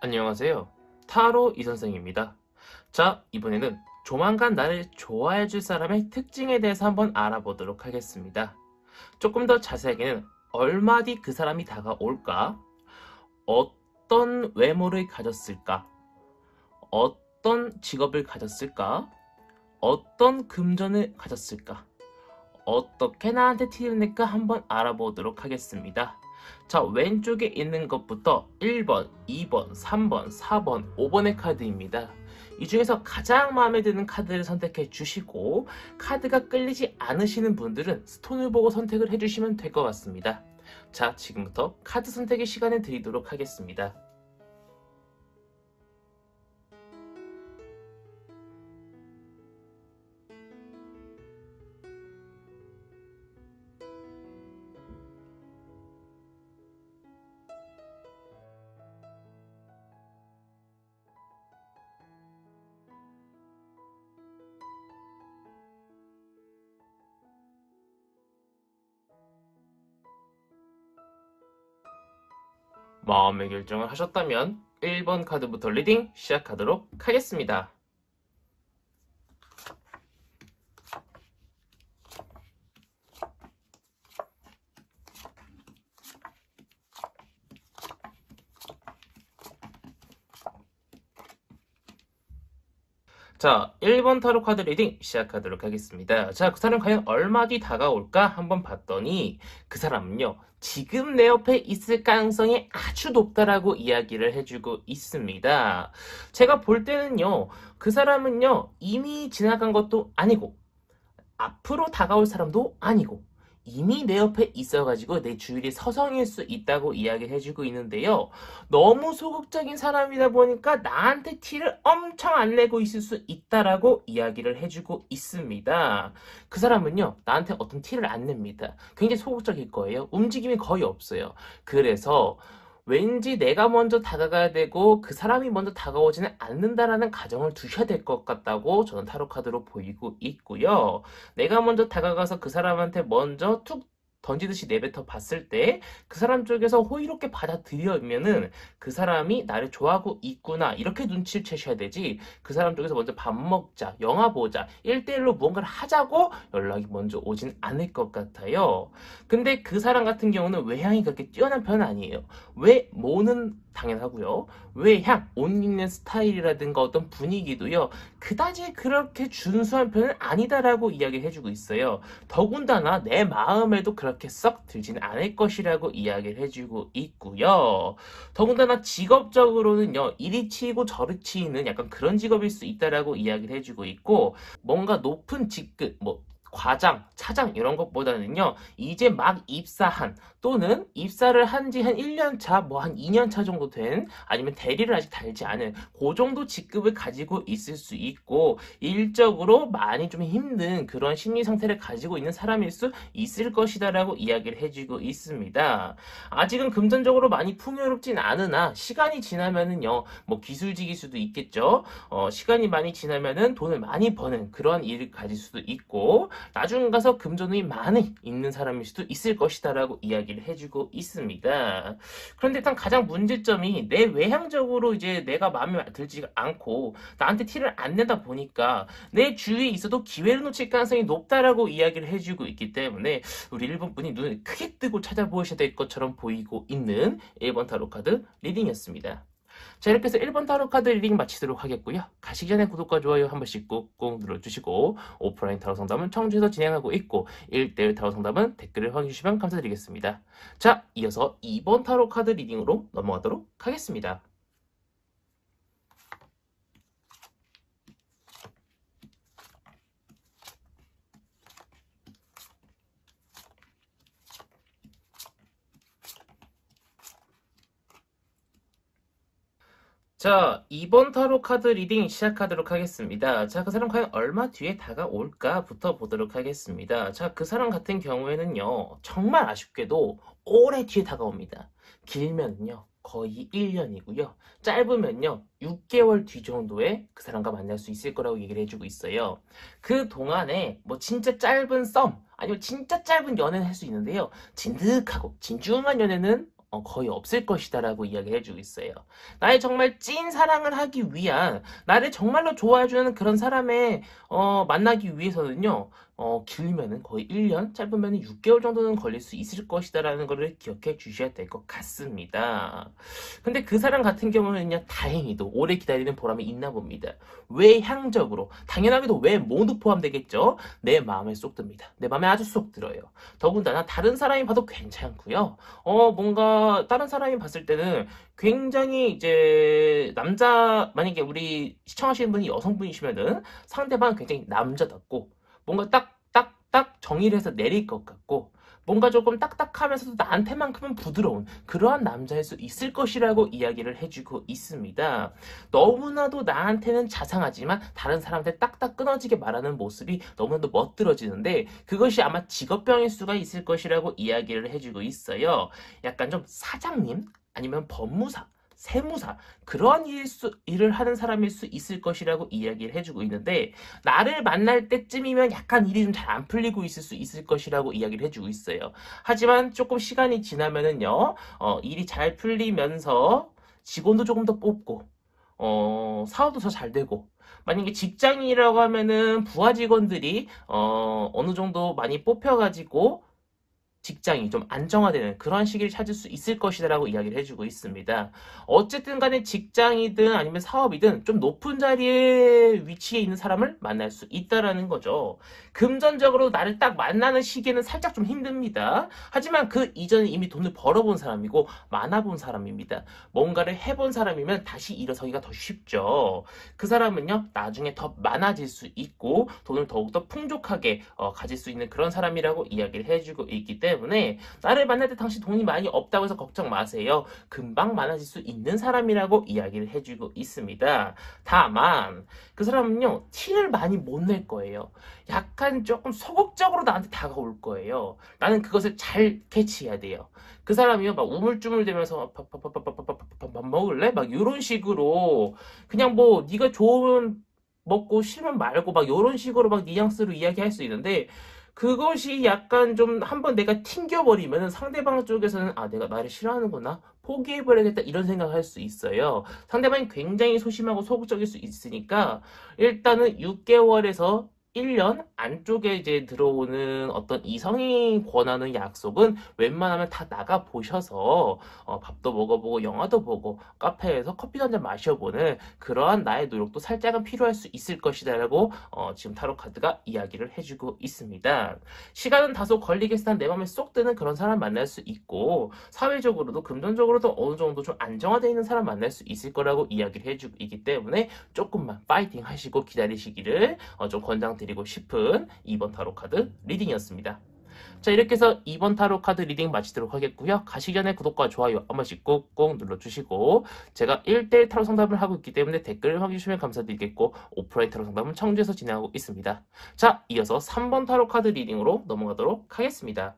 안녕하세요. 타로 이선생입니다. 자, 이번에는 조만간 나를 좋아해 줄 사람의 특징에 대해서 한번 알아보도록 하겠습니다. 조금 더 자세하게는 얼마 뒤 그 사람이 다가올까? 어떤 외모를 가졌을까? 어떤 직업을 가졌을까? 어떤 금전을 가졌을까? 어떻게 나한테 티를 낼까 한번 알아보도록 하겠습니다. 자, 왼쪽에 있는 것부터 1번, 2번, 3번, 4번, 5번의 카드입니다. 이 중에서 가장 마음에 드는 카드를 선택해 주시고 카드가 끌리지 않으시는 분들은 스톤을 보고 선택을 해주시면 될 것 같습니다. 자, 지금부터 카드 선택의 시간을 드리도록 하겠습니다. 마음의 결정을 하셨다면 1번 카드부터 리딩 시작하도록 하겠습니다. 자, 1번 타로 카드 리딩 시작하도록 하겠습니다. 자, 그 사람 과연 얼마 뒤 다가올까 한번 봤더니 그 사람은요, 지금 내 옆에 있을 가능성이 아주 높다라고 이야기를 해주고 있습니다. 제가 볼 때는요, 그 사람은요, 이미 지나간 것도 아니고 앞으로 다가올 사람도 아니고 이미 내 옆에 있어가지고 내 주위에 서성일 수 있다고 이야기를 해주고 있는데요. 너무 소극적인 사람이다 보니까 나한테 티를 엄청 안 내고 있을 수 있다라고 이야기를 해주고 있습니다. 그 사람은요, 나한테 어떤 티를 안 냅니다. 굉장히 소극적일 거예요. 움직임이 거의 없어요. 그래서 왠지 내가 먼저 다가가야 되고 그 사람이 먼저 다가오지는 않는다라는 가정을 두셔야 될 것 같다고 저는 타로 카드로 보이고 있고요. 내가 먼저 다가가서 그 사람한테 먼저 툭 던지듯이 내뱉어 봤을 때 그 사람 쪽에서 호의롭게 받아들이면은 그 사람이 나를 좋아하고 있구나 이렇게 눈치를 채셔야 되지, 그 사람 쪽에서 먼저 밥 먹자, 영화 보자, 1대1로 무언가를 하자고 연락이 먼저 오진 않을 것 같아요. 근데 그 사람 같은 경우는 외향이 그렇게 뛰어난 편은 아니에요. 외모는 당연하고요. 외향, 옷 입는 스타일이라든가 어떤 분위기도요, 그다지 그렇게 준수한 편은 아니다라고 이야기를 해주고 있어요. 더군다나 내 마음에도 그렇게 썩 들지는 않을 것이라고 이야기를 해주고 있고요. 더군다나 직업적으로는요, 이리 치이고 저리 치이는 약간 그런 직업일 수 있다라고 이야기를 해주고 있고, 뭔가 높은 직급, 뭐 과장, 차장 이런 것보다는요, 이제 막 입사한 또는 입사를 한 지 한 1년 차, 뭐 한 2년 차 정도 된, 아니면 대리를 아직 달지 않은 그 정도 직급을 가지고 있을 수 있고, 일적으로 많이 좀 힘든 그런 심리 상태를 가지고 있는 사람일 수 있을 것이다라고 이야기를 해주고 있습니다. 아직은 금전적으로 많이 풍요롭진 않으나 시간이 지나면은요, 뭐 기술직일 수도 있겠죠. 시간이 많이 지나면은 돈을 많이 버는 그런 일을 가질 수도 있고, 나중 가서 금전운이 많이 있는 사람일 수도 있을 것이다라고 이야기를 해주고 있습니다. 그런데 일단 가장 문제점이 내 외향적으로 이제 내가 마음에 들지 않고 나한테 티를 안 내다 보니까 내 주위에 있어도 기회를 놓칠 가능성이 높다라고 이야기를 해주고 있기 때문에 우리 1번 분이 눈을 크게 뜨고 찾아보셔야 될 것처럼 보이고 있는 1번 타로 카드 리딩이었습니다. 자, 이렇게 해서 1번 타로 카드 리딩 마치도록 하겠고요. 가시기 전에 구독과 좋아요 한 번씩 꾹꾹 눌러주시고, 오프라인 타로 상담은 청주에서 진행하고 있고 1대1 타로 상담은 댓글을 확인해 주시면 감사드리겠습니다. 자, 이어서 2번 타로 카드 리딩으로 넘어가도록 하겠습니다. 자, 2번 타로 카드 리딩 시작하도록 하겠습니다. 자, 그 사람 과연 얼마 뒤에 다가올까부터 보도록 하겠습니다. 자, 그 사람 같은 경우에는요, 정말 아쉽게도 오래 뒤에 다가옵니다. 길면요, 거의 1년이고요. 짧으면요, 6개월 뒤 정도에 그 사람과 만날 수 있을 거라고 얘기를 해주고 있어요. 그 동안에 뭐 진짜 짧은 썸, 아니면 진짜 짧은 연애는 할 수 있는데요. 진득하고 진중한 연애는 거의 없을 것이다 라고 이야기를 해주고 있어요. 나의 정말 찐 사랑을 하기 위한, 나를 정말로 좋아해주는 그런 사람에 만나기 위해서는요, 길면은 거의 1년, 짧으면 6개월 정도는 걸릴 수 있을 것이다 라는 거를 기억해 주셔야 될 것 같습니다. 근데 그 사람 같은 경우는요, 다행히도 오래 기다리는 보람이 있나 봅니다. 외향적으로, 당연하게도 외 모두 포함되겠죠? 내 마음에 쏙 듭니다. 내 마음에 아주 쏙 들어요. 더군다나 다른 사람이 봐도 괜찮고요. 뭔가 다른 사람이 봤을 때는 굉장히 이제 만약에 우리 시청하시는 분이 여성분이시면은 상대방 굉장히 남자답고 뭔가 딱 정의를 해서 내릴 것 같고 뭔가 조금 딱딱하면서도 나한테만큼은 부드러운 그러한 남자일 수 있을 것이라고 이야기를 해주고 있습니다. 너무나도 나한테는 자상하지만 다른 사람한테 딱딱 끊어지게 말하는 모습이 너무나도 멋들어지는데 그것이 아마 직업병일 수가 있을 것이라고 이야기를 해주고 있어요. 약간 좀 사장님 아니면 법무사 세무사 그러한 일을 하는 사람일 수 있을 것이라고 이야기를 해주고 있는데 나를 만날 때쯤이면 약간 일이 좀 잘 안 풀리고 있을 수 있을 것이라고 이야기를 해주고 있어요. 하지만 조금 시간이 지나면은요 일이 잘 풀리면서 직원도 조금 더 뽑고 사업도 더 잘 되고 만약에 직장인이라고 하면은 부하 직원들이 어느 정도 많이 뽑혀가지고 직장이 좀 안정화되는 그런 시기를 찾을 수 있을 것이다라고 이야기를 해주고 있습니다. 어쨌든 간에 직장이든 아니면 사업이든 좀 높은 자리에 위치해 있는 사람을 만날 수 있다라는 거죠. 금전적으로 나를 딱 만나는 시기에는 살짝 좀 힘듭니다. 하지만 그 이전에 이미 돈을 벌어본 사람이고 많아본 사람입니다. 뭔가를 해본 사람이면 다시 일어서기가 더 쉽죠. 그 사람은요 나중에 더 많아질 수 있고 돈을 더욱더 풍족하게 가질 수 있는 그런 사람이라고 이야기를 해주고 있기 때문에 나를 만날 때 당신 돈이 많이 없다고 해서 걱정 마세요. 금방 많아질 수 있는 사람이라고 이야기를 해주고 있습니다. 다만 그 사람은요 티를 많이 못 낼 거예요. 약간 조금 소극적으로 나한테 다가올 거예요. 나는 그것을 잘 캐치해야 돼요. 그 사람이요 막 우물쭈물대면서 밥 먹을래? 막 이런 식으로 그냥 뭐 네가 좋으면 먹고 싫으면 말고 막 이런 식으로 막 뉘앙스로 이야기할 수 있는데 그것이 약간 좀 한번 내가 튕겨버리면 상대방 쪽에서는 아 내가 나를 싫어하는구나 포기해버려야겠다 이런 생각을 할 수 있어요. 상대방이 굉장히 소심하고 소극적일 수 있으니까 일단은 6개월에서 1년 안쪽에 이제 들어오는 어떤 이성이 권하는 약속은 웬만하면 다 나가 보셔서 밥도 먹어보고 영화도 보고 카페에서 커피도 한잔 마셔보는 그러한 나의 노력도 살짝은 필요할 수 있을 것이다라고 지금 타로 카드가 이야기를 해주고 있습니다. 시간은 다소 걸리겠지만 내 맘에 쏙 드는 그런 사람 만날 수 있고 사회적으로도 금전적으로도 어느 정도 좀 안정화되어 있는 사람 만날 수 있을 거라고 이야기를 해주고 있기 때문에 조금만 파이팅 하시고 기다리시기를 좀 권장드리고 싶은 2번 타로 카드 리딩이었습니다. 자 이렇게 해서 2번 타로 카드 리딩 마치도록 하겠고요. 가시기 전에 구독과 좋아요 한 번씩 꾹꾹 눌러주시고 제가 1대1 타로 상담을 하고 있기 때문에 댓글을 확인해주시면 감사드리겠고 오프라인 타로 상담은 청주에서 진행하고 있습니다. 자 이어서 3번 타로 카드 리딩으로 넘어가도록 하겠습니다.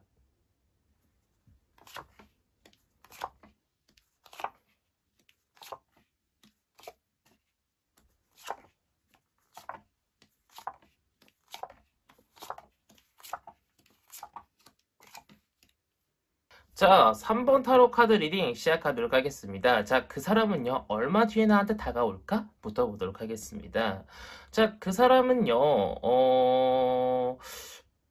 자, 3번 타로 카드 리딩 시작하도록 하겠습니다. 자, 그 사람은요, 얼마 뒤에 나한테 다가올까? 부터 보도록 하겠습니다. 자, 그 사람은요,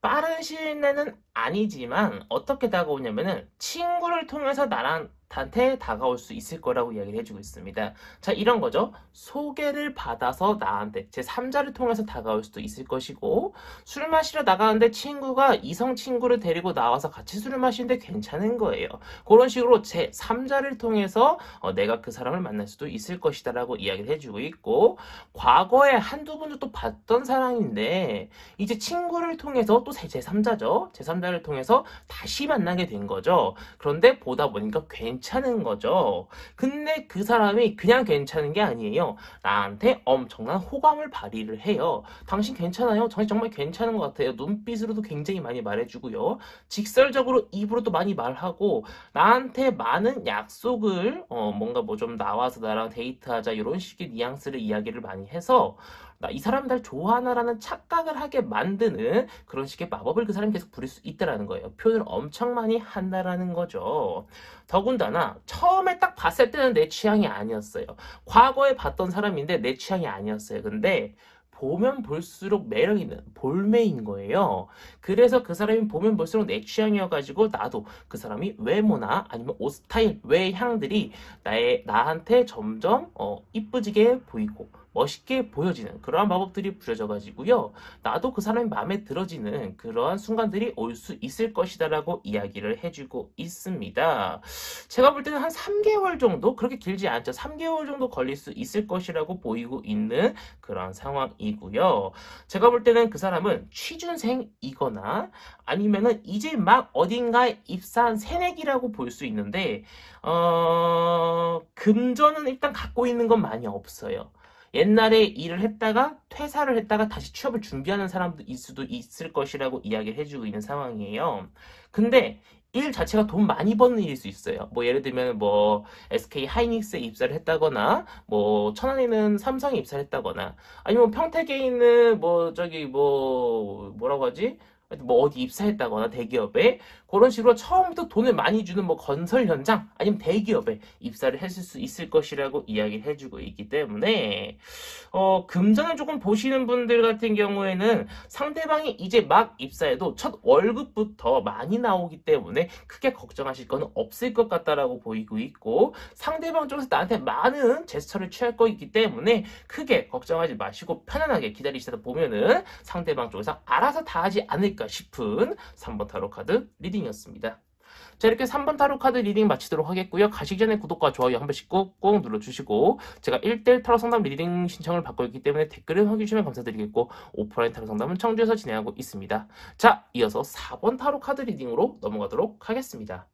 빠른 시일 내는 아니지만, 어떻게 다가오냐면은, 친구를 통해서 나한테 다가올 수 있을 거라고 이야기를 해주고 있습니다. 자, 이런 거죠. 소개를 받아서 나한테 제3자를 통해서 다가올 수도 있을 것이고 술 마시러 나가는데 친구가 이성 친구를 데리고 나와서 같이 술을 마시는데 괜찮은 거예요. 그런 식으로 제3자를 통해서 내가 그 사람을 만날 수도 있을 것이다 라고 이야기를 해주고 있고 과거에 한두 번도 또 봤던 사람인데 이제 친구를 통해서 또 제3자죠. 제3자를 통해서 다시 만나게 된 거죠. 그런데 보다 보니까 괜찮은 거죠. 근데 그 사람이 그냥 괜찮은 게 아니에요. 나한테 엄청난 호감을 발휘를 해요. 당신 괜찮아요? 당신 정말 괜찮은 것 같아요. 눈빛으로도 굉장히 많이 말해주고요. 직설적으로 입으로도 많이 말하고 나한테 많은 약속을 뭔가 뭐 좀 나와서 나랑 데이트하자 이런 식의 뉘앙스를 이야기를 많이 해서 나 이 사람 날 좋아하나라는 착각을 하게 만드는 그런 식의 마법을 그 사람이 계속 부릴 수 있다라는 거예요. 표현을 엄청 많이 한다라는 거죠. 더군다나 처음에 딱 봤을 때는 내 취향이 아니었어요. 과거에 봤던 사람인데 내 취향이 아니었어요. 근데 보면 볼수록 매력 있는 볼매인 거예요. 그래서 그 사람이 보면 볼수록 내 취향이어가지고 나도 그 사람이 외모나 아니면 옷 스타일, 외향들이 나한테 점점 이쁘지게 보이고 멋있게 보여지는 그러한 마법들이 부려져가지고요. 나도 그 사람이 마음에 들어지는 그러한 순간들이 올 수 있을 것이다라고 이야기를 해주고 있습니다. 제가 볼 때는 한 3개월 정도, 그렇게 길지 않죠. 3개월 정도 걸릴 수 있을 것이라고 보이고 있는 그런 상황이고요. 제가 볼 때는 그 사람은 취준생이거나 아니면은 이제 막 어딘가에 입사한 새내기라고 볼 수 있는데, 금전은 일단 갖고 있는 건 많이 없어요. 옛날에 일을 했다가 퇴사를 했다가 다시 취업을 준비하는 사람도 있을 수도 있을 것이라고 이야기를 해주고 있는 상황이에요. 근데 일 자체가 돈 많이 버는 일일 수 있어요. 뭐 예를 들면 뭐 SK 하이닉스에 입사를 했다거나 뭐 천안에 있는 삼성에 입사를 했다거나 아니면 평택에 있는 뭐 저기 뭐 뭐라고 하지? 뭐 어디 입사했다거나 대기업에 그런 식으로 처음부터 돈을 많이 주는 뭐 건설 현장 아니면 대기업에 입사를 했을 수 있을 것이라고 이야기를 해주고 있기 때문에 금전을 조금 보시는 분들 같은 경우에는 상대방이 이제 막 입사해도 첫 월급부터 많이 나오기 때문에 크게 걱정하실 건 없을 것 같다라고 보이고 있고 상대방 쪽에서 나한테 많은 제스처를 취할 거이기 때문에 크게 걱정하지 마시고 편안하게 기다리시다 보면은 상대방 쪽에서 알아서 다 하지 않을까 싶은 3번 타로 카드 리딩이었습니다. 자, 이렇게 3번 타로 카드 리딩 마치도록 하겠고요. 가시기 전에 구독과 좋아요 한 번씩 꾹꾹 눌러주시고 제가 1대1 타로 상담 리딩 신청을 받고 있기 때문에 댓글을 남겨주시면 감사드리겠고 오프라인 타로 상담은 청주에서 진행하고 있습니다. 자, 이어서 4번 타로 카드 리딩으로 넘어가도록 하겠습니다.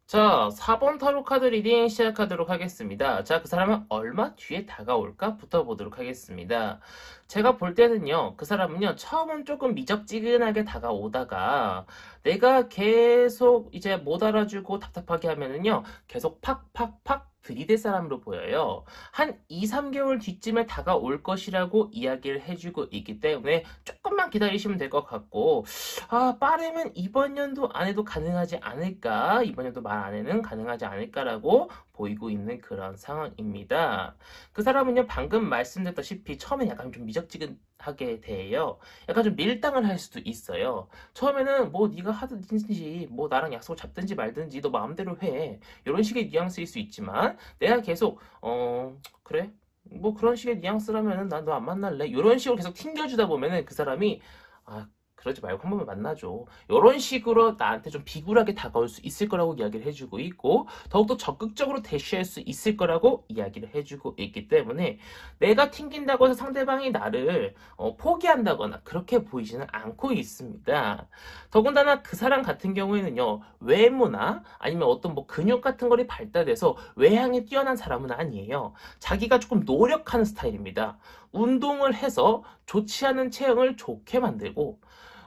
자, 4번 타로 카드 리딩 시작하도록 하겠습니다. 자, 그 사람은 얼마 뒤에 다가올까? 붙어보도록 하겠습니다. 제가 볼 때는요, 그 사람은요, 처음은 조금 미적지근하게 다가오다가 내가 계속 이제 못 알아주고 답답하게 하면은요, 계속 팍팍팍 들이댈 사람으로 보여요. 한 2, 3개월 뒤쯤에 다가올 것이라고 이야기를 해주고 있기 때문에 조금만 기다리시면 될 것 같고 빠르면 이번 연도 안에도 가능하지 않을까? 이번 연도 말 안에는 가능하지 않을까라고 보이고 있는 그런 상황입니다. 그 사람은요, 방금 말씀드렸다시피 처음엔 약간 좀 미적지근하게 대해요. 약간 좀 밀당을 할 수도 있어요. 처음에는 뭐 네가 하든지 뭐 나랑 약속을 잡든지 말든지 너 마음대로 해. 이런 식의 뉘앙스일 수 있지만 내가 계속 그래? 뭐 그런 식의 뉘앙스라면은 난 너 안 만날래. 이런 식으로 계속 튕겨주다 보면은 그 사람이 그러지 말고 한 번만 만나줘. 이런 식으로 나한테 좀 비굴하게 다가올 수 있을 거라고 이야기를 해주고 있고 더욱더 적극적으로 대시할 수 있을 거라고 이야기를 해주고 있기 때문에 내가 튕긴다고 해서 상대방이 나를 포기한다거나 그렇게 보이지는 않고 있습니다. 더군다나 그 사람 같은 경우에는요. 외모나 아니면 어떤 뭐 근육 같은 거리 발달돼서 외향에 뛰어난 사람은 아니에요. 자기가 조금 노력하는 스타일입니다. 운동을 해서 좋지 않은 체형을 좋게 만들고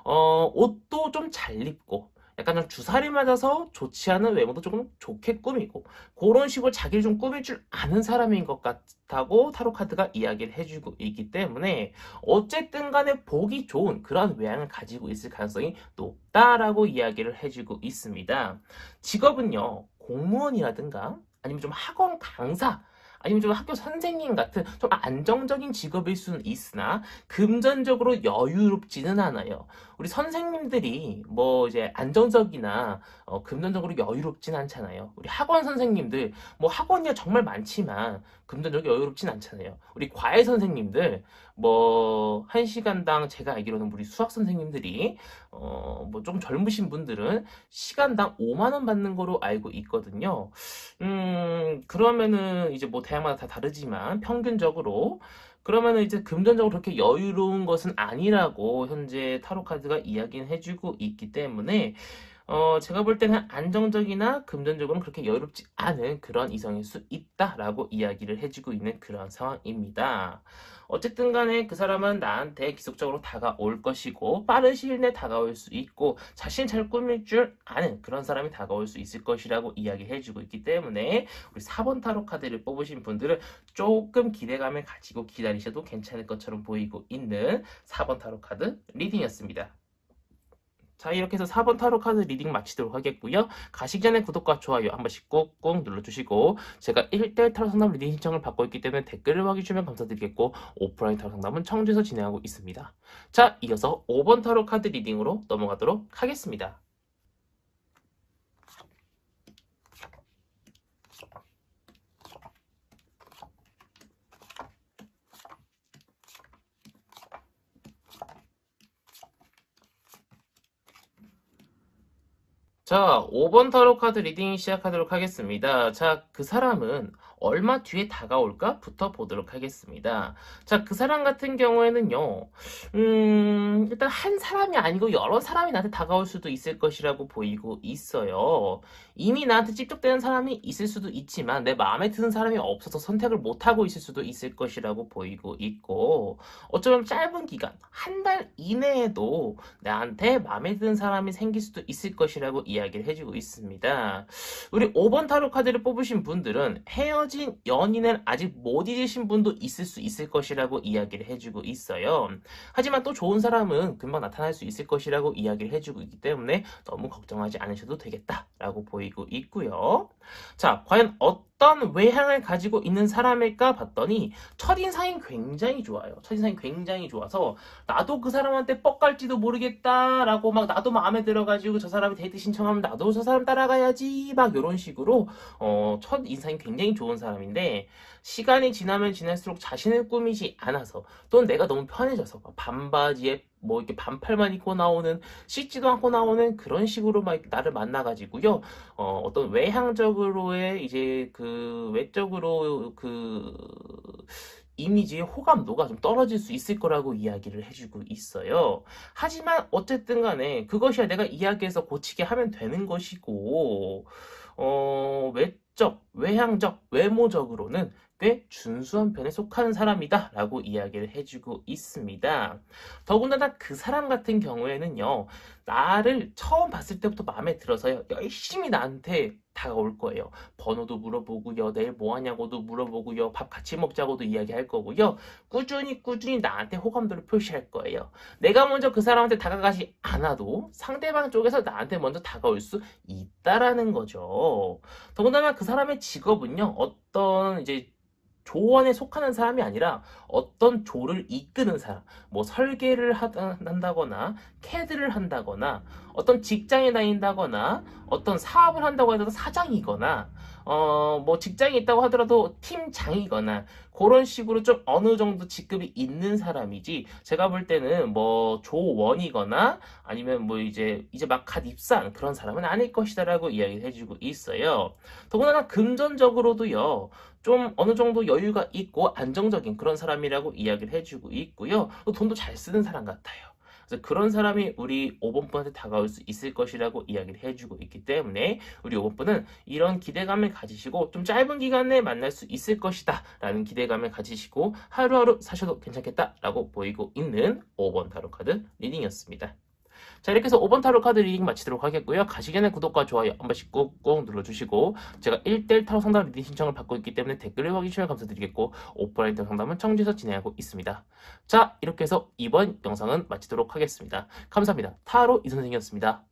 옷도 좀 잘 입고 약간 좀 주사를 맞아서 좋지 않은 외모도 조금 좋게 꾸미고 그런 식으로 자기를 좀 꾸밀 줄 아는 사람인 것 같다고 타로카드가 이야기를 해주고 있기 때문에 어쨌든 간에 보기 좋은 그런 외향을 가지고 있을 가능성이 높다라고 이야기를 해주고 있습니다. 직업은요, 공무원이라든가 아니면 좀 학원 강사 아니면 좀 학교 선생님 같은 좀 안정적인 직업일 수는 있으나 금전적으로 여유롭지는 않아요. 우리 선생님들이 뭐 이제 안정적이나 금전적으로 여유롭진 않잖아요. 우리 학원 선생님들 뭐 학원이야 정말 많지만 금전적으로 여유롭진 않잖아요. 우리 과외 선생님들 뭐 1시간당 제가 알기로는 우리 수학 선생님들이 뭐 좀 젊으신 분들은 시간당 5만 원 받는 거로 알고 있거든요. 그러면은 이제 뭐 대학마다 다 다르지만 평균적으로 그러면은 이제 금전적으로 그렇게 여유로운 것은 아니라고 현재 타로 카드가 이야기는 해주고 있기 때문에 제가 볼 때는 안정적이나 금전적으로는 그렇게 여유롭지 않은 그런 이성일 수 있다라고 이야기를 해주고 있는 그런 상황입니다. 어쨌든 간에 그 사람은 나한테 기속적으로 다가올 것이고 빠른 시일 내에 다가올 수 있고 자신 잘 꾸밀 줄 아는 그런 사람이 다가올 수 있을 것이라고 이야기해주고 있기 때문에 우리 4번 타로 카드를 뽑으신 분들은 조금 기대감을 가지고 기다리셔도 괜찮을 것처럼 보이고 있는 4번 타로 카드 리딩이었습니다. 자, 이렇게 해서 4번 타로 카드 리딩 마치도록 하겠고요. 가시기 전에 구독과 좋아요 한 번씩 꾹꾹 눌러주시고 제가 1대1 타로 상담 리딩 신청을 받고 있기 때문에 댓글을 확인해주시면 감사드리겠고 오프라인 타로 상담은 청주에서 진행하고 있습니다. 자, 이어서 5번 타로 카드 리딩으로 넘어가도록 하겠습니다. 자, 5번 타로 카드 리딩 시작하도록 하겠습니다. 자, 그 사람은 얼마 뒤에 다가올까?부터 보도록 하겠습니다. 자, 그 사람 같은 경우에는요, 일단 한 사람이 아니고 여러 사람이 나한테 다가올 수도 있을 것이라고 보이고 있어요. 이미 나한테 찝쩍대는 사람이 있을 수도 있지만 내 마음에 드는 사람이 없어서 선택을 못하고 있을 수도 있을 것이라고 보이고 있고, 어쩌면 짧은 기간, 한 달 이내에도 나한테 마음에 드는 사람이 생길 수도 있을 것이라고 이야기를 해주고 있습니다. 우리 5번 타로 카드를 뽑으신 분들은 헤어진 연인을 아직 못 잊으신 분도 있을 수 있을 것이라고 이야기를 해주고 있어요. 하지만 또 좋은 사람은 금방 나타날 수 있을 것이라고 이야기를 해주고 있기 때문에 너무 걱정하지 않으셔도 되겠다라고 보이고 있고요. 자, 과연 어떤 외향을 가지고 있는 사람일까 봤더니 첫인상이 굉장히 좋아요. 첫인상이 굉장히 좋아서 나도 그 사람한테 뻑 갈지도 모르겠다라고 막 나도 마음에 들어가지고 저 사람이 데이트 신청하면 나도 저 사람 따라가야지 막 이런 식으로 첫인상이 굉장히 좋은 사람인데 시간이 지나면 지날수록 자신을 꾸미지 않아서 또는 내가 너무 편해져서 반바지에 뭐 이렇게 반팔만 입고 나오는 씻지도 않고 나오는 그런 식으로 막 나를 만나가지고요. 어떤 외향적으로의 이제 그 외적으로 그 이미지의 호감도가 좀 떨어질 수 있을 거라고 이야기를 해주고 있어요. 하지만 어쨌든 간에 그것이야 내가 이야기해서 고치게 하면 되는 것이고 외적, 외향적, 외모적으로는 꽤 준수한 편에 속하는 사람이다 라고 이야기를 해주고 있습니다. 더군다나 그 사람 같은 경우에는요, 나를 처음 봤을 때부터 마음에 들어서요, 열심히 나한테 다가올 거예요. 번호도 물어보고요, 내일 뭐 하냐고도 물어보고요, 밥 같이 먹자고도 이야기할 거고요, 꾸준히 나한테 호감도를 표시할 거예요. 내가 먼저 그 사람한테 다가가지 않아도 상대방 쪽에서 나한테 먼저 다가올 수 있다라는 거죠. 더군다나 그 사람의 직업은요, 어떤 이제 조언에 속하는 사람이 아니라 어떤 조를 이끄는 사람, 뭐 설계를 한다거나 캐드를 한다거나 어떤 직장에 다닌다거나 어떤 사업을 한다고 해도 사장이거나 뭐 직장에 있다고 하더라도 팀장이거나 그런 식으로 좀 어느 정도 직급이 있는 사람이지 제가 볼 때는 뭐 조원이거나 아니면 뭐 이제 막 갓 입사한 그런 사람은 아닐 것이다라고 이야기를 해주고 있어요. 더군다나 금전적으로도요, 좀 어느 정도 여유가 있고 안정적인 그런 사람이라고 이야기를 해주고 있고요. 또 돈도 잘 쓰는 사람 같아요. 그래서 그런 사람이 우리 5번 분한테 다가올 수 있을 것이라고 이야기를 해주고 있기 때문에 우리 5번 분은 이런 기대감을 가지시고 좀 짧은 기간 내에 만날 수 있을 것이다 라는 기대감을 가지시고 하루하루 사셔도 괜찮겠다라고 보이고 있는 5번 타로 카드 리딩이었습니다. 자, 이렇게 해서 5번 타로 카드 리딩 마치도록 하겠고요. 가시기 전에 구독과 좋아요 한 번씩 꾹꾹 눌러주시고 제가 1대1 타로 상담 리딩 신청을 받고 있기 때문에 댓글을 확인해주시면 감사드리겠고 오프라인 타로 상담은 청주에서 진행하고 있습니다. 자, 이렇게 해서 이번 영상은 마치도록 하겠습니다. 감사합니다. 타로 이선생이었습니다.